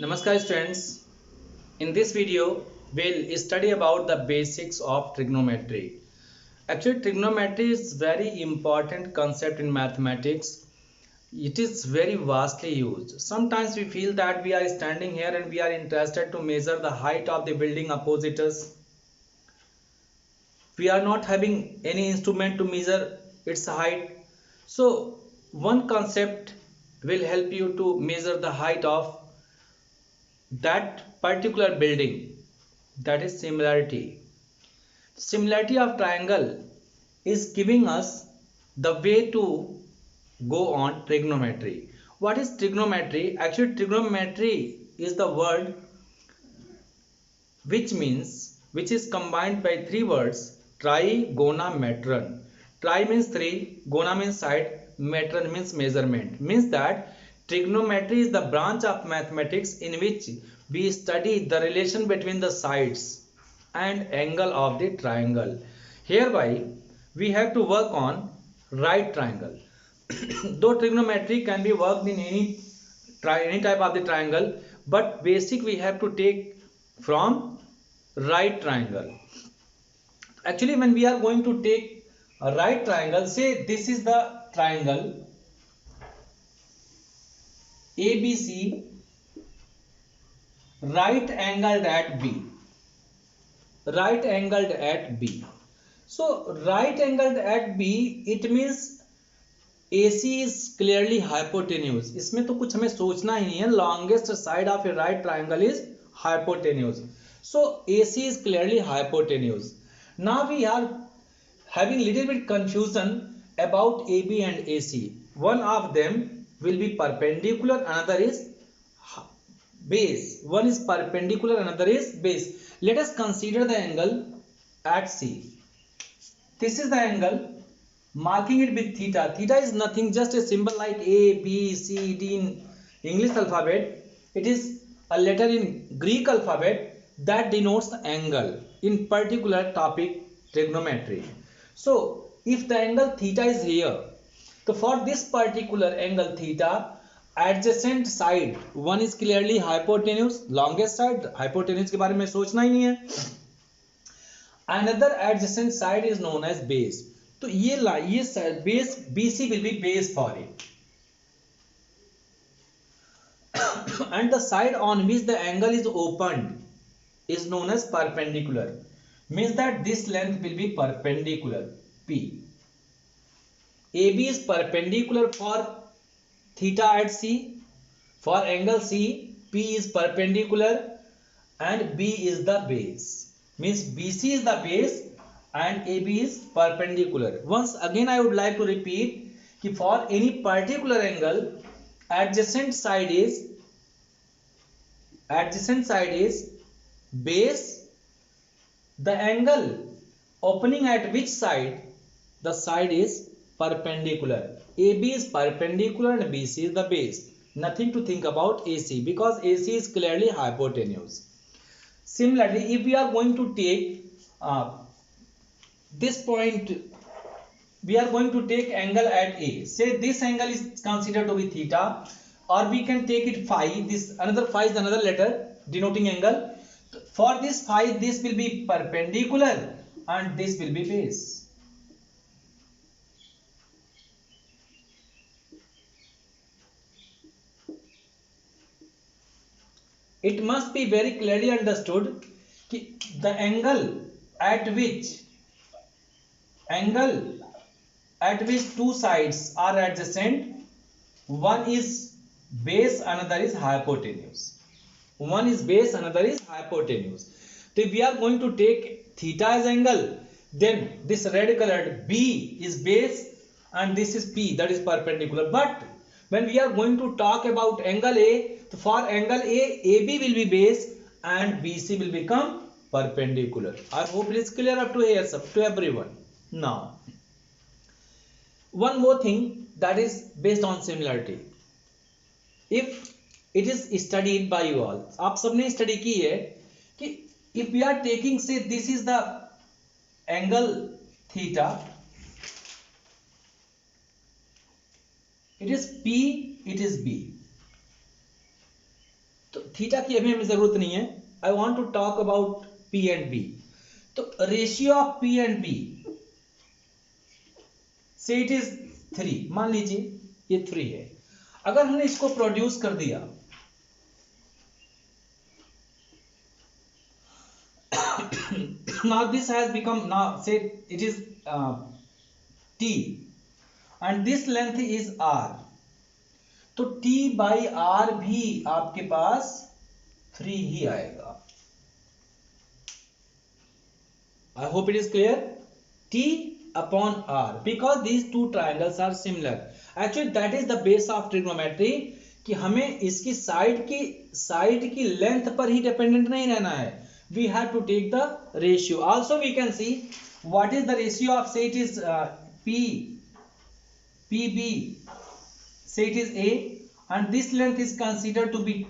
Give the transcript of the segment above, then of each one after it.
Namaskar students. In this video, we'll study about the basics of trigonometry. Actually, trigonometry is very important concept in mathematics. It is very vastly used. Sometimes we feel that we are standing here and we are interested to measure the height of the building opposite us. We are not having any instrument to measure its height. So, one concept will help you to measure the height of that particular building, that is similarity of triangle is giving us the way to go on trigonometry. What is trigonometry? Actually, trigonometry is the word which is combined by three words: trigonometron. Tri means three, gona means side, metron means measurement. Means that trigonometry is the branch of mathematics in which we study the relation between the sides and angle of the triangle. Hereby we have to work on right triangle. Though trigonometry can be worked in any type of the triangle, but basic we have to take from right triangle. Actually, when we are going to take a right triangle, say this is the triangle ABC, right angled at B, right angled at B. So right angled at B, it means AC is clearly hypotenuse. इसमें तो कुछ हमें सोचना ही नहीं है. Longest side of a right triangle is hypotenuse. So AC is clearly hypotenuse. Now we are having little bit confusion about AB and AC. One of them will be perpendicular, another is base. One is perpendicular, another is base. Let us consider the angle at C. This is the angle, marking it with theta. Theta is nothing, just a symbol like A, B, C, D in English alphabet. It is a letter in Greek alphabet that denotes the angle in particular topic trigonometry. So if the angle theta is here, so for this particular angle theta, adjacent side one is clearly hypotenuse, longest side. hypotenuse के बारे में सोचना ही नहीं है. Another adjacent side is known as base. तो ये base BC will be base for it. And the side on which the angle is opened is known as perpendicular. Means that this length will be perpendicular, P. AB is perpendicular for theta at C. For angle C, P is perpendicular and B is the base. Means BC is the base and AB is perpendicular. Once again I would like to repeat कि for any particular angle, adjacent side is base. The angle opening at which side? The side is perpendicular. AB is perpendicular and BC is the base. Nothing to think about AC because AC is clearly hypotenuse. Similarly, if we are going to take this point, we are going to take angle at A. Say this angle is considered to be theta, or we can take it phi. This another phi is another letter denoting angle. For this phi, this will be perpendicular and this will be base. It must be very clearly understood that the angle at which two sides are adjacent, one is base, another is hypotenuse. One is base, another is hypotenuse. So if we are going to take theta as angle, then this red colored B is base and this is P, that is perpendicular. But when we are going to talk about angle A, so for angle A, AB will be base and BC will become perpendicular. I hope it is clear up to here, to everyone. Now, one more thing that is based on similarity. If it is studied by you all, आप सबने study की है कि if we are taking, say this is the angle theta, it is P, it is B. So theta की अभी हमें जरूरत नहीं है. I want to talk about P and B. तो ratio of P and B, say it is 3. मान लीजिए ये 3 है. अगर हमने इसको प्रोड्यूस कर दिया, now this has become, now say it is t and this length is r, तो t by r भी आपके पास 3 ही आएगा. I hope it is clear. T upon r, because these two triangles are similar. Actually that is the base of trigonometry, कि हमें इसकी side की length पर ही dependent नहीं रहना है. We have to take the ratio. Also we can see what is the ratio of, say it is PB, say it is A, and this length is considered to be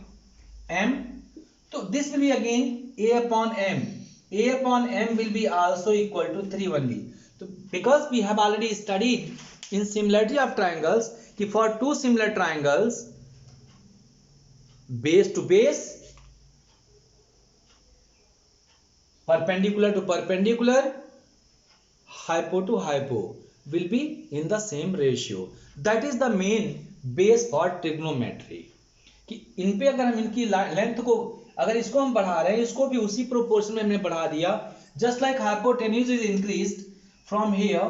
M. So this will be again A upon M. A upon M will be also equal to 3 only. So because we have already studied in similarity of triangles कि for two similar triangles, base to base, perpendicular to perpendicular, hypo to hypo will be in the same ratio. That is the main base for trigonometry. कि इन पे अगर हम इनकी length को, अगर इसको हम बढ़ा रहे हैं, इसको भी उसी प्रोपोर्शन में हमने बढ़ा दिया. Just like hypotenuse is increased from here,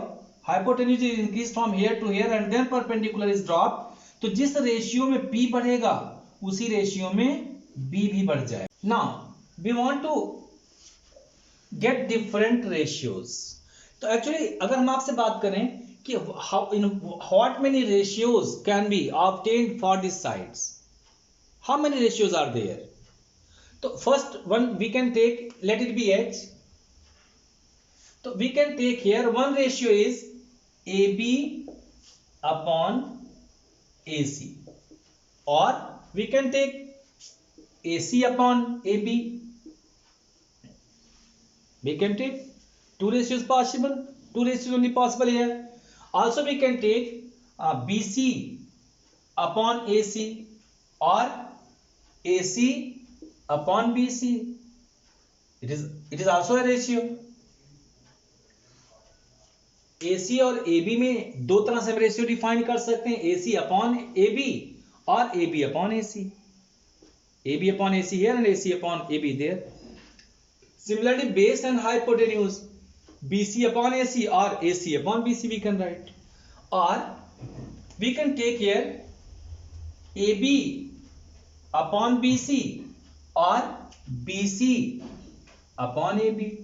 hypotenuse is increased from here to here and then perpendicular is dropped. तो जिस रेशियो में P बढ़ेगा उसी रेशियो में B भी बढ़ जाए. Now we want to get different ratios. तो एक्चुअली अगर हम आपसे बात करें कि what many ratios can be obtained for these sides, how many ratios are there? तो first one we can take, let it be H. So we can take here one ratio is AB upon AC, or we can take AC upon AB. We can take two ratios possible, two ratios only possible here. Also we can take BC upon AC or AC upon BC. It is also a ratio. AC और AB में दो तरह से हम ratio define कर सकते हैं, AC upon AB और AB upon AC. AB upon AC here and AC upon AB there. Similarly, base and hypotenuse, BC upon AC or AC upon BC we can write. Or we can take here AB upon BC or BC upon AB.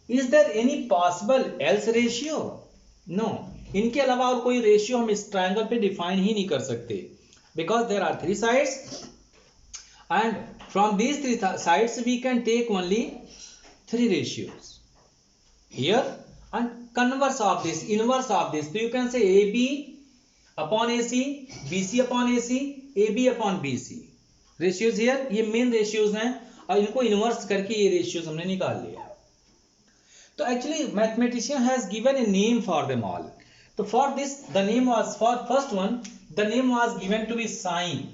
Is there any possible else ratio? No. इनके अलावा और कोई ratio हम इस triangle पे define ही नहीं कर सकते, because there are 3 sides and from these 3 sides we can take only 3 ratios here and converse of this, inverse of this. So you can say AB upon AC, BC upon AC, AB upon BC. Ratios here, ये main ratios हैं और इनको inverse करके ये ratios हमने निकाल लिया. तो actually mathematician has given a name for them all. So for this the name was, for first one the name was given to be sine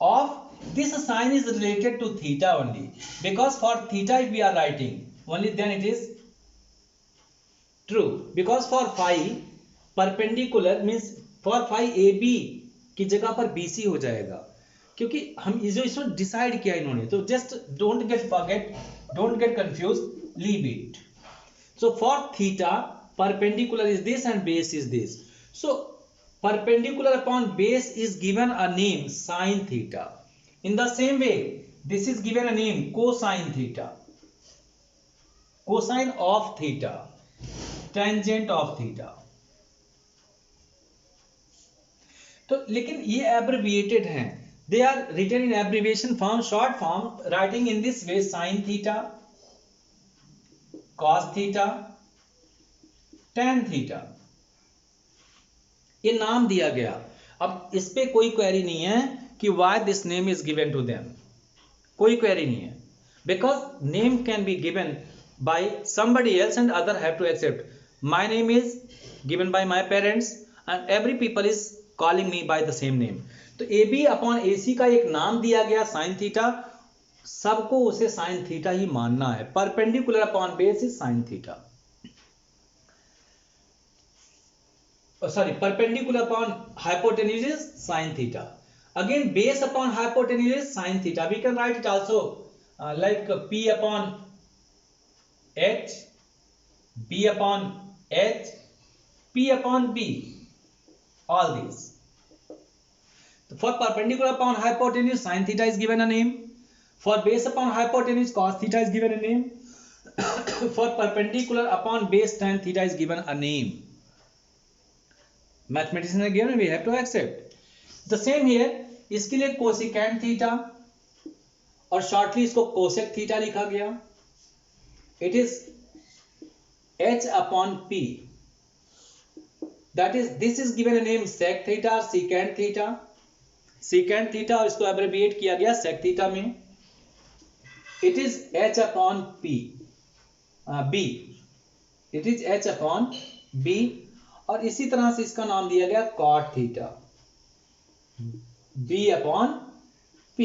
of, this sign is related to theta only, because for theta if we are writing only then it is true, because for phi perpendicular means for phi AB की जगह पर BC हो जाएगा, क्योंकि हम जो इसमें decide किया इन्होंने. तो just don't get confused, leave it. So for theta perpendicular is this and base is this. So perpendicular upon base is given a name sine theta. In the same way this is given a name cosine theta, cosine of theta, tangent of theta. तो लेकिन ये abbreviated हैं, they are written in abbreviation form, short form, writing in this way sin theta, cos theta, tan theta. ये नाम दिया गया. अब इस पे कोई क्वेरी नहीं है कि why this name is given to them, कोई क्वेरी नहीं है, because name can be given by somebody else and other have to accept. My name is given by my parents and every people is calling me by the same name. तो A B upon ए सी का एक नाम दिया गया sine theta, सबको उसे sine theta ही मानना है। Perpendicular upon base is sine theta, sorry perpendicular upon hypotenuse is sine theta. Again base upon hypotenuse is sine theta. We can write it also like P upon H, B upon H, P upon B, all these. For perpendicular upon hypotenuse, sin theta is given a name. For base upon hypotenuse, cos theta is given a name. For perpendicular upon base, tan theta is given a name. Mathematicians are given, we have to accept. The same here. इसके लिए cosecant theta और shortly इसको cosec theta लिखा गया. It is H upon P. That is, this is given a name sec theta or secant theta. Secant theta और इसको abbreviate किया गया sec theta में. It is H upon P, B. It is H upon B और इसी तरह से इसका नाम दिया गया cot theta, B upon P.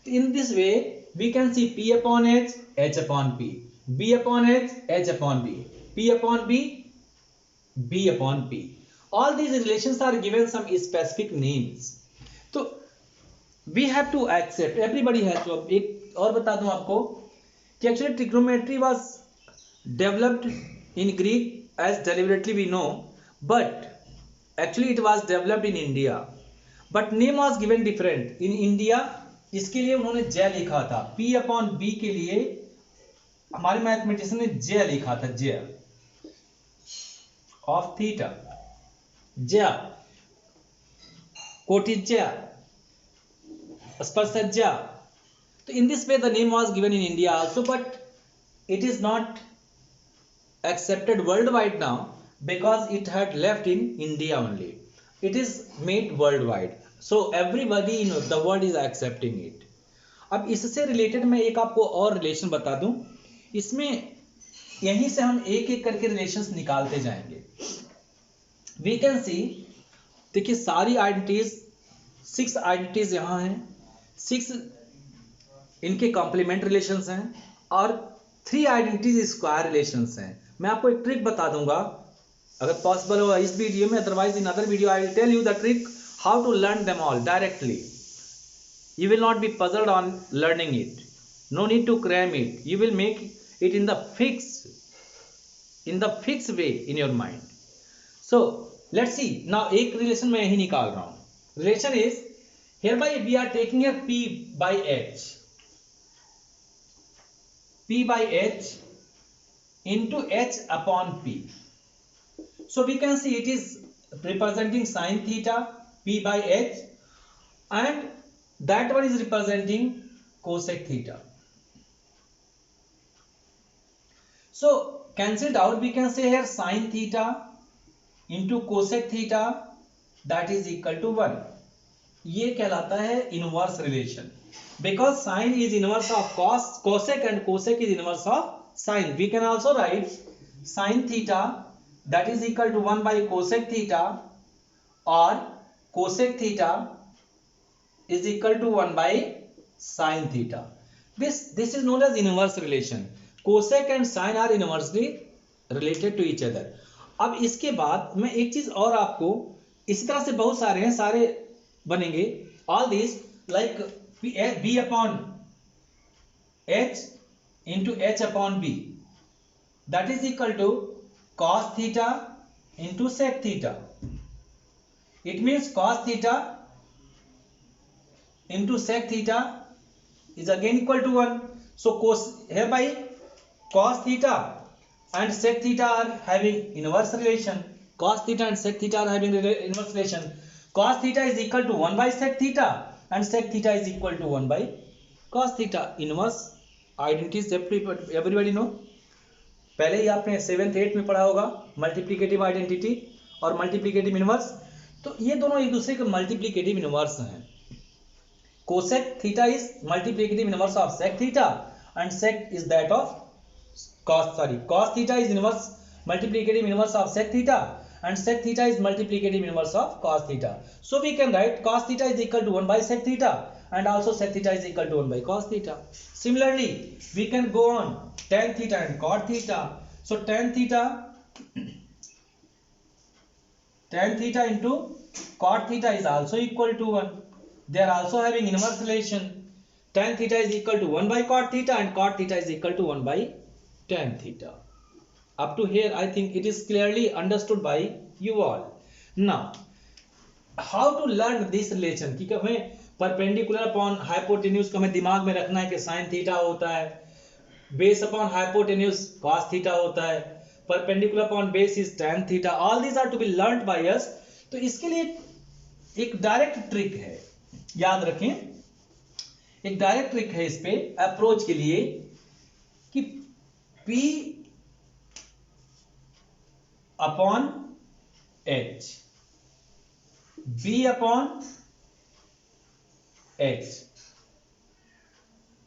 In this way, we can see P upon H, H upon P, B upon H, H upon B, P upon B, B upon P. All these relations are given some specific names. तो we have to accept, everybody has to. एक और बता दूं आपको कि actually trigonometry was developed in Greek, as deliberately we know, but actually it was developed in India, but name was given different. In India इसके लिए उन्होंने J लिखा था, P upon B के लिए हमारे मैथमेटिशियन ने J लिखा था, J of theta, J, cotija, sparsaja. So in this way the name was given in India also, but it is not accepted worldwide now because it had left in India only. It is made worldwide, so everybody in the world is accepting it. अब इससे related मैं एक आपको और relation बता दूं, इसमें यहीं से हम एक एक करके रिलेशंस निकालते जाएंगे. वी कैन सी, देखिए सारी आइडेंटिटीज, 6 आइडेंटिटीज यहाँ हैं, 6 इनके कॉम्प्लीमेंट रिलेशंस हैं और 3 आइडेंटिटीज स्क्वायर रिलेशंस हैं. मैं आपको एक ट्रिक बता दूंगा अगर पॉसिबल होगा इस वीडियो में, otherwise in other video I will tell you the trick how to learn them all directly. You will not be puzzled on learning it. No need to cram it. You will make it in the fixed way in your mind. So let's see. Now एक relation मैं यही निकाल रहा हूँ. Relation is hereby we are taking a P by H. P by H into H upon P. So we can see it is representing sin theta P by H, and that one is representing cosec theta. So cancelled out, we can say here sin theta into cosec theta, that is equal to 1. ये कहलाता है inverse relation, because sin is inverse of cosec and cosec is inverse of sin. We can also write sin theta that is equal to 1 by cosec theta, or cosec theta is equal to 1 by sin theta. This is known as inverse relation. Cosec and sin are inversely related to each other. अब इसके बाद मैं एक चीज और आपको, इसी तरह से बहुत सारे हैं, सारे बनेंगे. All these like B upon H into H upon B, that is equal to cos theta into sec theta. It means cos theta into sec theta is again equal to 1. So hereby cos theta and sec theta are having inverse relation. Cos theta and sec theta are having inverse relation. Cos theta is equal to 1 by sec theta and sec theta is equal to 1 by cos theta. Inverse identities everybody know. पहले ही आपने 7th 8th में पढ़ा होगा multiplicative identity और multiplicative inverse. तो ये दोनों एक दूसरे के मल्टीप्लिकेटिव इनवर्स हैं. Cosec theta is multiplicative inverse of sec theta and sec is that of cos theta is inverse multiplicative inverse of sec theta and sec theta is multiplicative inverse of cos theta. So we can write cos theta is equal to 1 by sec theta, and also sec theta is equal to 1 by cos theta. Similarly, we can go on tan theta and cot theta. So tan theta into cot theta is also equal to 1. They are also having inverse relation. Tan theta is equal to 1 by cot theta and cot theta is equal to 1 by tan theta. Up to here I think it is clearly understood by you all. Now how to learn this relation, कि हमें perpendicular upon hypotenuse को हमें दिमाग में रखना है कि sign theta होता है, base upon hypotenuse cos theta होता है, perpendicular upon base is tan theta. All these are to be learned by us. तो इसके लिए एक डायरेक्ट ट्रिक है, याद रखें, एक डायरेक्ट ट्रिक है इस पे अप्रोच के लिए कि P upon H, B upon H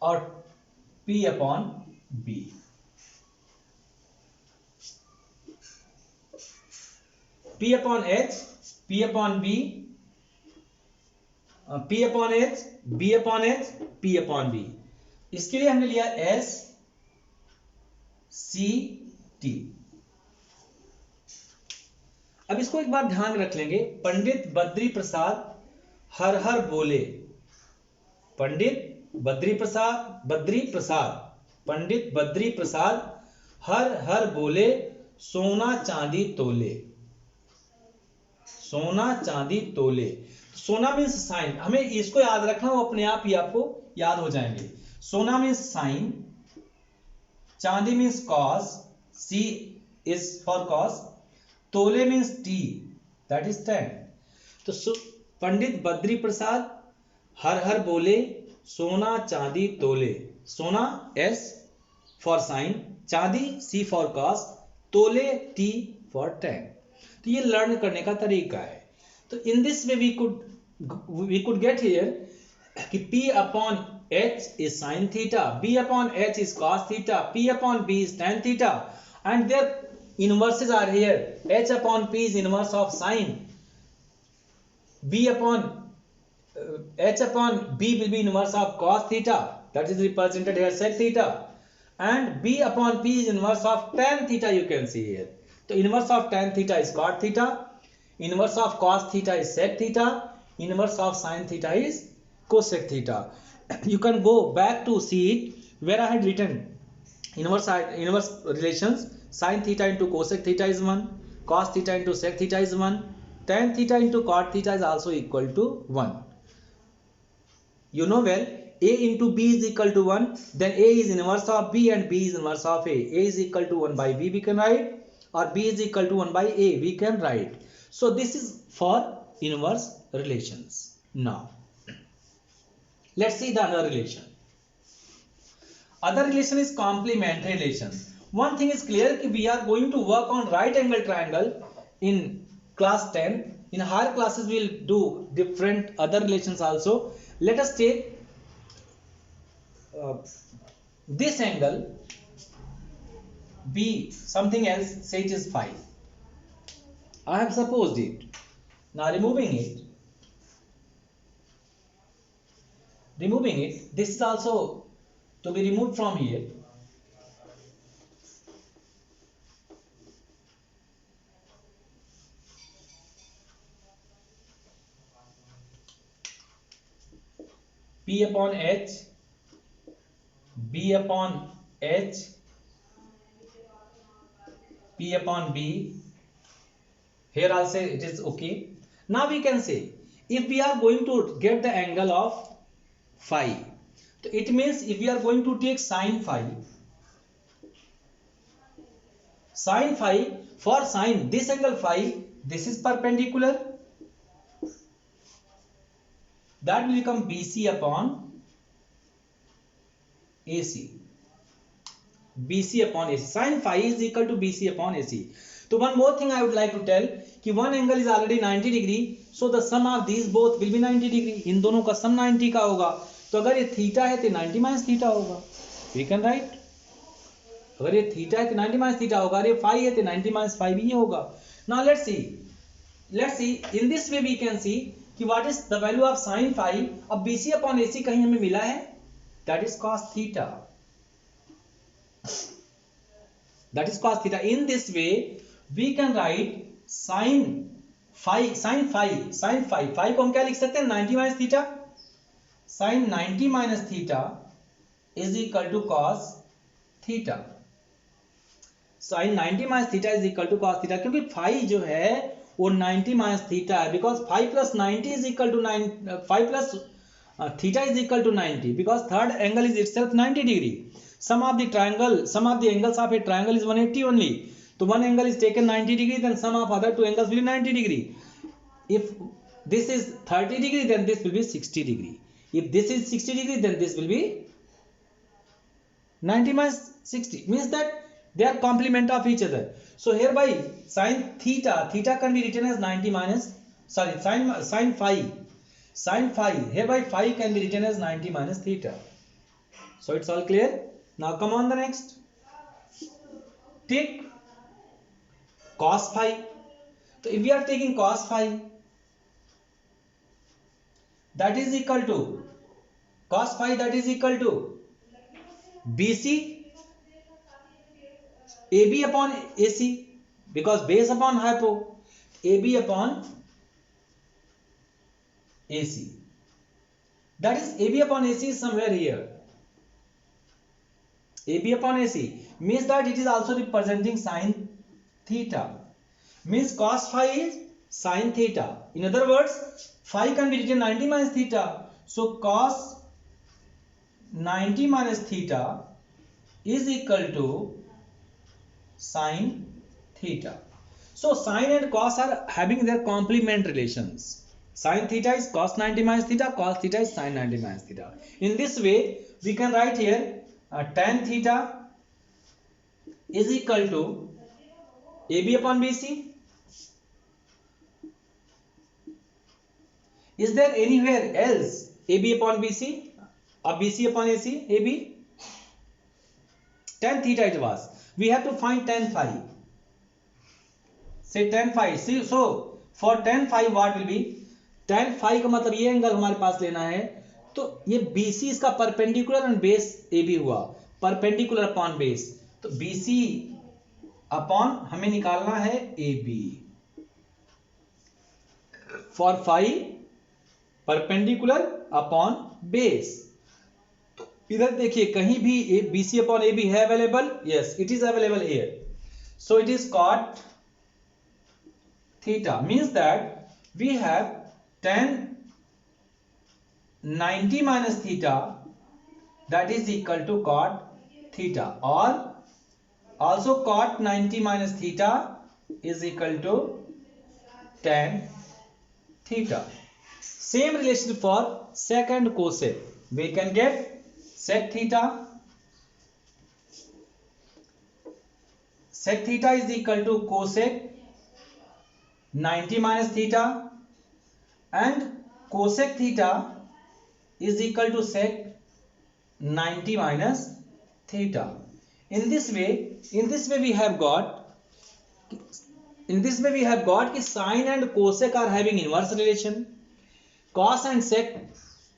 और P upon B. P upon H, P upon B, P upon H, B upon H, P upon B. इसके लिए हमने लिया S C T. अब इसको एक बार ध्यान रख लेंगे. पंडित बद्री प्रसाद हर हर बोले, पंडित बद्री प्रसाद पंडित बद्री प्रसाद हर हर बोले, सोना चांदी तोले, सोना चांदी तोले. सोना मीन्स साइन, हमें इसको याद रखना, वो अपने आप ही आपको याद हो जाएंगे. सोना मीन्स साइन, चांदी means cos, C is for cos, तोले means T, that is tan. तो पंडित बद्री प्रसाद हर हर बोले, सोना चांदी तोले. सोना S for sin, चांदी C for cos, तोले T for tan. तो ये लर्न करने का तरीका है. तो in this way we could get here कि P upon H is sin theta, B upon H is cos theta, P upon B is tan theta, and their inverses are here. H upon P is inverse of sin, H upon B will be inverse of cos theta, that is represented here sec theta, and B upon P is inverse of tan theta. You can see here. So inverse of tan theta is cot theta, inverse of cos theta is sec theta, inverse of sin theta is cosec theta. You can go back to see it where I had written inverse relations. Sin theta into cosec theta is 1, cos theta into sec theta is 1, tan theta into cot theta is also equal to 1. You know well, A into B is equal to 1, then A is inverse of B and B is inverse of A. A is equal to 1 by B we can write, or B is equal to 1 by A we can write. So this is for inverse relations. Now let's see the other relation. Other relation is complementary relation. One thing is clear कि we are going to work on right angle triangle in class 10. In higher classes we will do different other relations also. Let us take this angle be something else, say it is 5. I have supposed it. Now removing it, this is also to be removed from here. P upon H, B upon H, P upon B. Here also it is okay. Now we can say if we are going to get the angle of phi, so it means if we are going to take sin phi, for sin this angle phi, this is perpendicular, that will become BC upon AC. BC upon AC. Sin phi is equal to BC upon AC. So one more thing I would like to tell कि one angle is already 90 degree, so the sum of these both will be 90 degree. इन दोनों का sum 90 का होगा. तो अगर ये theta है तो 90 माइनस थीटा होगा. We can write. अगर ये थीटा है तो 90 माइनस थीटा होगा, अगर ये फाई है तो 90 माइनस फाई भी होगा. Now let's see in this way we can see कि what is the value of sin phi. अब BC upon AC कहीं हमें मिला है, that is cos theta. That is cos theta. In this way we can write sin phi को हम क्या लिख सकते हैं, 90 minus theta. Sin 90 minus theta is equal to cos theta. Sin 90 minus theta is equal to cos theta, क्योंकि phi जो है वो 90 minus theta है, because phi plus 90 is equal to 9, phi plus theta is equal to 90, because third angle is itself 90 degree. Sum of the angles of a triangle is 180 only. So one angle is taken 90 degree, then sum of other two angles will be 90 degree. If this is 30 degree, then this will be 60 degree. If this is 60 degree, then this will be 90 minus 60, means that they are complement of each other. So hereby sin theta can be written as 90 minus, sorry, sin phi, hereby phi can be written as 90 minus theta. So it's all clear. Now come on the next. Take cos phi. So if we are taking cos phi, that is equal to cos phi, that is equal to BC AB upon AC, because base upon hypo, AB upon AC. That is AB upon AC is somewhere here. AB upon AC means that it is also representing sin theta. Means cos phi is sin theta. In other words, phi can be written 90 minus theta. So cos 90 minus theta is equal to sin theta. So sin and cos are having their complement relations. Sin theta is cos 90 minus theta, cos theta is sin 90 minus theta. In this way, we can write here tan theta is equal to AB upon BC. Is there anywhere else AB upon BC or BC upon AC? AB? Tan theta it was. We have to find tan phi. Say tan phi. See, so for tan phi what will be? Tan phi का मतलब ये angle हमारे पास लेना है, तो ये BC इसका perpendicular and base AB हुआ, परपेंडिकुलर अपॉन बेस, तो BC अपॉन हमें निकालना है AB. For phi perpendicular upon base. इधर देखिए कहीं भी BC अपॉन AB है available? Yes, it is available here. So it is cot theta, means that we have tan 90 minus theta, that is equal to cot theta, or also cot 90 minus theta is equal to tan theta. Same relation for sec and cosec. We can get sec theta is equal to cosec 90 minus theta, and cosec theta is equal to sec 90 minus theta. In this way we have got कि sin and cosec are having inverse relation, cos and sec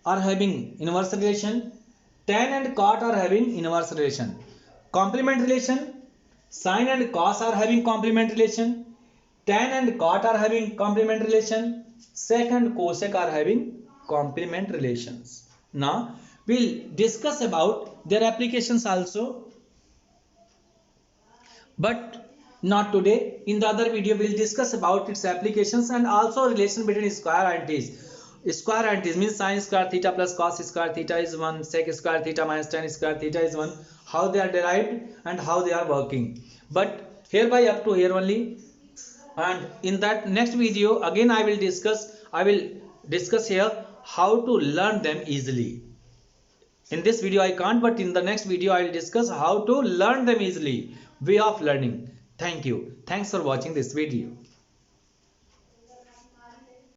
are having inverse relation, tan and cot are having inverse relation. Complement relation, sin and cos are having complement relation, tan and cot are having complement relation, sec and cosec are having complement relations. Now we'll discuss about their applications also, but not today. In the other video we'll discuss about its applications and also relation between square antis. Square antis means sin square theta plus cos square theta is 1, sec square theta minus tan square theta is 1, how they are derived and how they are working. But hereby up to here only, and in that next video again I will discuss here how to learn them easily. In this video I can't, but in the next video I will discuss how to learn them easily, way of learning. Thank you. Thanks for watching this video.